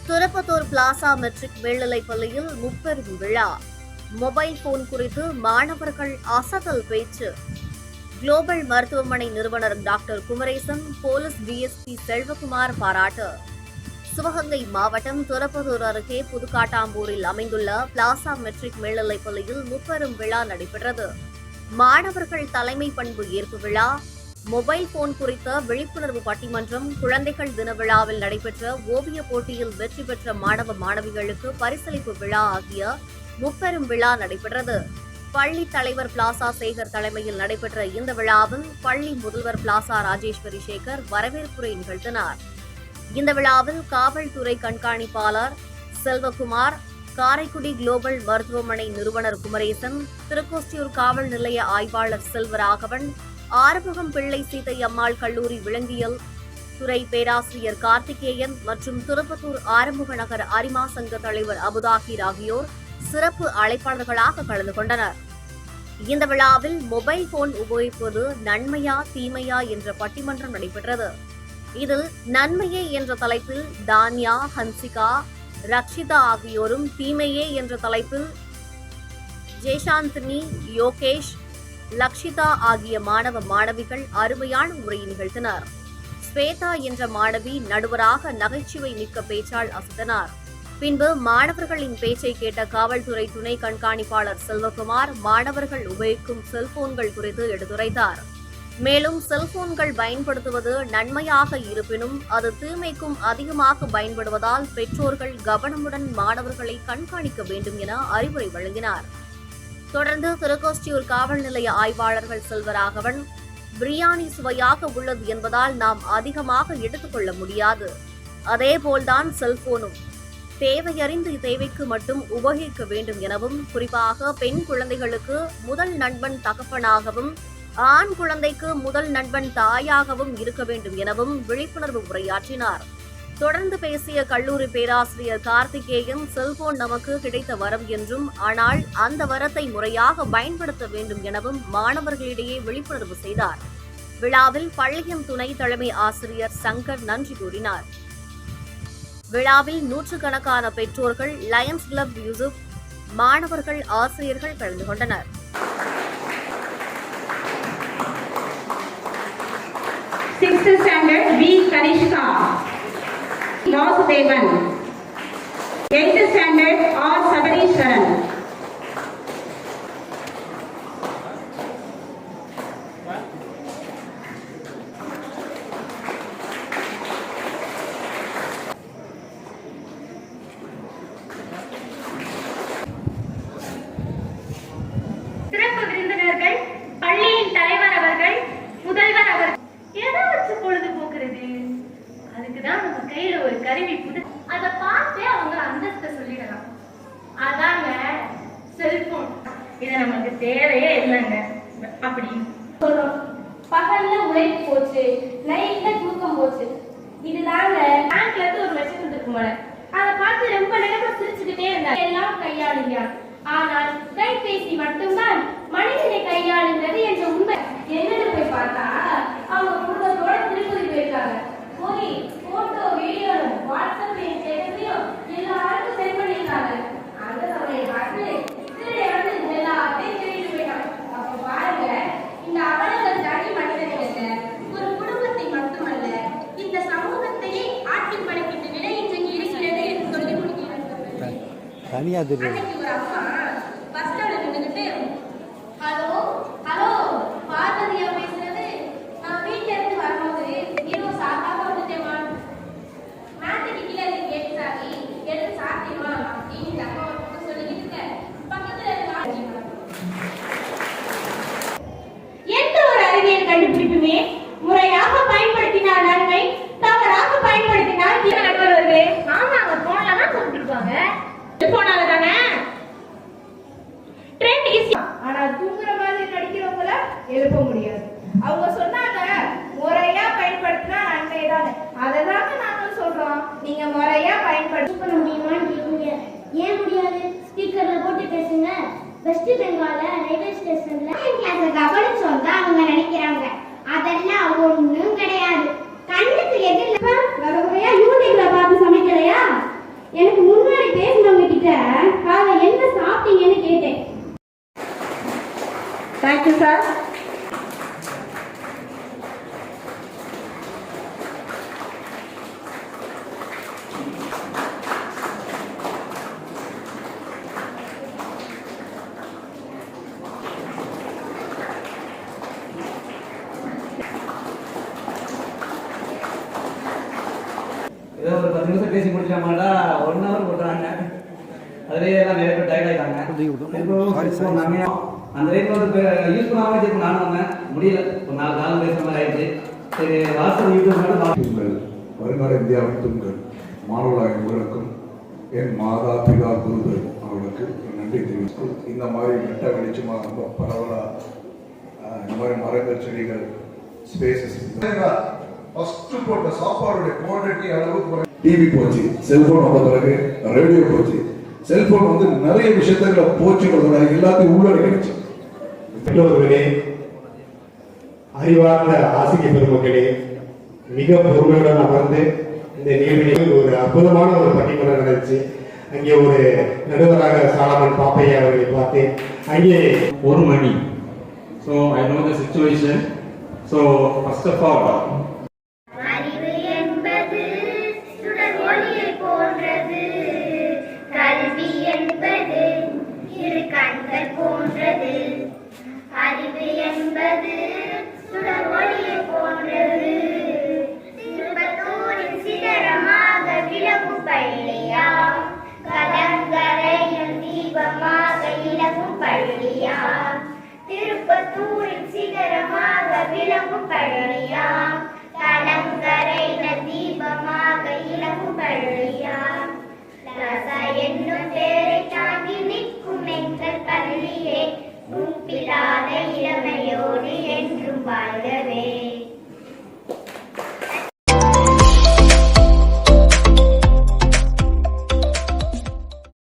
Tirupattur plaza matric மேல்நிலைப் பள்ளியில் முப்பெரும் விழா. மொபைல் போன் குறித்து மாணவர்கள் அசத்தல் பேச்சு. குளோபல் மருத்துவமனை நிறுவனர் doctor Kumaresan police DSP Selvakumar பாராட்டு. சிவகங்கை மாவட்டம் திருப்பத்தூர் அருகே புதுக்காட்டாம்பூரில் அமைந்துள்ள பிளாசா மெட்ரிக் மேல்நிலைப் பள்ளியில் முப்பெரும் விழா நடைபெற்றது. மாணவர்கள் தலைமை பண்பு ஏற்பு விழா, மொபைல் போன் குறித்த விழிப்புணர்வு பட்டிமன்றம், குழந்தைகள் தின விழாவில் நடைபெற்ற ஓவிய போட்டியில் வெற்றி பெற்ற மாணவ மாணவிகளுக்கு பரிசளிப்பு விழா ஆகிய முப்பெரும் விழா நடைபெற்றது. பள்ளி தலைவர் பிளாசா சேகர் தலைமையில் நடைபெற்ற இந்த விழாவில் பள்ளி முதல்வர் பிளாசா ராஜேஸ்வரி சேகர் வரவேற்புரை நிகழ்த்தினார். இந்த விழாவில் காவல்துறை கண்காணிப்பாளர் செல்வகுமார், காரைக்குடி குளோபல் மருத்துவமனை நிறுவனர் குமரேசன், திருக்கோஷ்டியூர் காவல் நிலைய ஆய்வாளர் செல்வராகவன், ஆறுமுகம் பிள்ளை சீதை அம்மாள் கல்லூரி விலங்கியல் துறை பேராசிரியர் கார்த்திகேயன் மற்றும் திருப்பத்தூர் ஆறுமுக நகர் அரிமா சங்க தலைவர் அபுதாகிர் ஆகியோர் சிறப்பு அழைப்பாளர்களாக கலந்து கொண்டனர். இந்த விழாவில் மொபைல் போன் உபயோகிப்பது நன்மையா தீமையா என்ற பட்டிமன்றம் நடைபெற்றது. இதில் நன்மையே என்ற தலைப்பில் தான்யா, ஹன்சிகா, ரக்ஷிதா ஆகியோரும், தீமையே என்ற தலைப்பில் ஜெய்சாந்தினி, யோகேஷ், லக்ஷிதா ஆகிய மாணவ மாணவிகள் அருமையான உரை நிகழ்த்தினர். ஸ்வேதா என்ற மாணவி நடுவராக நகைச்சுவை மிக்க பேச்சால் அசத்தினார். பின்பு மாணவர்களின் பேச்சை கேட்ட காவல்துறை துணை கண்காணிப்பாளர் செல்வகுமார் மாணவர்கள் உபயோகிக்கும் செல்போன்கள் குறித்து எடுத்துரைத்தார். மேலும் செல்போன்கள் பயன்படுத்துவது நன்மையாக இருப்பினும் அது தீமைக்கும் அதிகமாக பயன்படுவதால் பெற்றோர்கள் கவனமுடன் மாணவர்களை கண்காணிக்க வேண்டும் என அறிவுரை வழங்கினார். தொடர்ந்து திருக்கோஷ்டியூர் காவல் நிலைய ஆய்வாளர்கள் செல்வராகவன், பிரியாணி சுவையாக உள்ளது என்பதால் நாம் அதிகமாக எடுத்துக்கொள்ள முடியாது, அதேபோல்தான் செல்போனும் தேவையறிந்து தேவைக்கு மட்டும் உபயோகிக்க வேண்டும் எனவும், குறிப்பாக பெண் குழந்தைகளுக்கு முதல் நண்பன் தகப்பனாகவும் ஆண் குழந்தைக்கு முதல் நண்பன் தாயாகவும் இருக்க வேண்டும் எனவும் விழிப்புணர்வு உரையாற்றினார். தொடர்ந்து பேசிய கல்லூரி பேராசிரியர் கார்த்திகேயன், செல்போன் நமக்கு கிடைத்த வரம் என்றும், ஆனால் அந்த வரத்தை முறையாக பயன்படுத்த வேண்டும் எனவும் மாணவர்களிடையே விழிப்புணர்வு செய்தார். விழாவில் பள்ளியின் துணை தலைமை ஆசிரியர் சங்கர் நன்றி கூறினார். விழாவில் நூற்றுக்கணக்கான பெற்றோர்கள், லயன்ஸ் கிளப் யூசுப், மாணவர்கள், ஆசிரியர்கள் கலந்து கொண்டனர். Sixth standard B. Kanishka, Vasudevan. 8th standard R. Sabariswaran. சிறப்பு விருந்தினர்கள், பள்ளியின் தலைவர் அவர்கள், முதல்வர் அவர்கள், எதை வச்சு பொழுது போக்குறது? அதுக்குதான் நம்ம கையில ஒரு கருவி புது, அதை பார்த்தே அவங்க அந்தஸ்தை சொல்லிடலாம். அதாங்க செல்போன். இது நமக்கு தேவையே இல்லைங்க அப்படின்னு சொல்றோம். பகல்ல உழைப்பு போச்சு, நைட்ல தூக்கம் போச்சு. இதுதாங்க பேங்க்ல இருந்து ஒரு மெசேஜ் வந்துருக்கும் போல, அதை பார்த்து ரொம்ப நேரமா சிரிச்சுக்கிட்டே இருந்தாங்க. எல்லாம் கையாளுங்க, ஆனால் கைபேசி மட்டும்தான் மனிதனை கையாளுங்கிறது என்ற உண்மை என்னன்னு போய் பார்த்தா அவங்க குடும்பத்தோட திருப்பதி போயிருக்காங்க. போய் போட்டோ, வீடியோ, வாட்ஸ்அப்லையும் ஸ்டேட்டஸ்லயும் எல்லாருக்கும் சென்ட் பண்ணிருக்காங்க. அந்த சமயம் பார்த்து திருடே வந்து எல்லாத்தையும் திருடிட்டு போயிட்டாங்க. அப்ப பாருங்க, இந்த அவலங்கள் தனி மனிதனிடத்துல ஒரு குடும்பத்தை மட்டுமல்ல, இந்த சமூகத்தையே ஆட்டி படைக்கின்ற நிலை இன்றைக்கு இருக்கிறது என்று சொல்லி முடிக்கிறாங்க. ஒரு அம்மா பஸ் ஸ்டாண்ட்ல நின்னுகிட்டு, ஹலோ ஹலோ பார்வதியா பேசுறது, நான் வீட்டுல இருந்து வரும்போது ஏதோ சாப்பாடு வந்துட்டேமா, மேட்டுக்கு கீழே கேட்டாரி எடுத்து சாப்பிட்டேமா அப்படின்னு அம்மா சொல்லிக்கிட்டு பக்கத்துல எந்த ஒரு அறிவியல் கண்டுபிடிப்புமே முறையாக பயன்படுத்தினால் நன்மை, தவறாக பயன்படுத்தினால் வருது. ஆமாங்க, போன்ல தான் கூப்பிட்டுருப்பாங்க, போனால தானே ட்ரெண்ட் ஈஸி. ஆனா தூங்குற மாதிரி நடிக்கிறவங்கள எழுப்ப முடியாது. அவங்க சொன்னாங்க முறையா பயன்படுத்தினா நன்மை தானே, அததாங்க நாங்களும் சொல்றோம். நீங்க முறையா பயன்படுத்த முடியுமான்னு கேட்குங்க. ஏன் முடியாது? ஸ்பீக்கர்ல போட்டு பேசுங்க. வெஸ்ட் பெங்கால்ல ரயில்வே ஸ்டேஷன்ல கவனிச்சோம் தான் அவங்க நினைக்கிறாங்க. அதெல்லாம் ஒண்ணும் கிடையாது. கண்ணுக்கு எதிரில் யூடியூப்ல பார்த்து சமைக்கலையா? எனக்கு முன்னாடி பேசினவங்க கிட்ட காலை என்ன சாப்பிட்டீங்கன்னு கேட்டேன். Thank you sir. ஏதோ ஒரு 10 நிமிஷம் பேசி முடிச்சாமாடா 1 hour போட்டாங்க. அதுலேயே எல்லாம் நிறைய பேர் டயர்ட் ஆகிட்டாங்க. அந்த ரேட் வந்து யூஸ் பண்ணாமல் வச்சு நானும் வந்தேன், முடியல. ஒரு 4 காலம் பேசுகிற மாதிரி ஆயிடுச்சு. சரி வாட்ஸ்அப் யூடியூப் வருங்கால இந்தியாவின் தூண்கள் மாணவர்களாக உங்களுக்கும் என் மாதா பிதா குருகள் அவர்களுக்கு நன்றி தெரிவித்து இந்த மாதிரி வெட்ட வெளிச்சமாக ரொம்ப பரவலாக இந்த மாதிரி மரங்கள் செடிகள் ஸ்பேசஸ் ஃபர்ஸ்ட் போட்ட சாப்பாடுடைய குவாலிட்டி அளவுக்கு டிவி போச்சு, செல்போன் வந்த பிறகு ரேடியோ போச்சு. செல்போன் வந்து நிறைய விஷயத்துல போச்சுன்றதோட எல்லாத்தையும் உள்ளடக்கிடுச்சு. பெற்றோர்களே, அறிவார்ந்த ஆசிரியர் பெருமக்களே, மிக பொறுமையுடன் அமர்ந்து இந்த நிகழ்வில் ஒரு அற்புதமான ஒரு பட்டிமன்றம் நடந்துச்சு. அங்கே ஒரு நடுவராக சாலமன் பாப்பையா அவர்களை பார்த்தேன். அங்கே 1 மணி. So I know the situation. So first of all, அறிவு என்பது சுடர் ஒளியை போன்றது, கல்வி என்பது இரு கண்கள் போன்றது. அறிவு என்பது சுடர் ஒளியை போன்றது, திருப்பத்தூரின் சிகரமாக விளங்கும் பள்ளியா, கலங்கரையில் தீபமாக இலகும் பள்ளியா. திருப்பத்தூரின் சிகரமாக விளங்கும் பள்ளியா, கலங்கரையில் தீபமாக இலகும் பள்ளியா.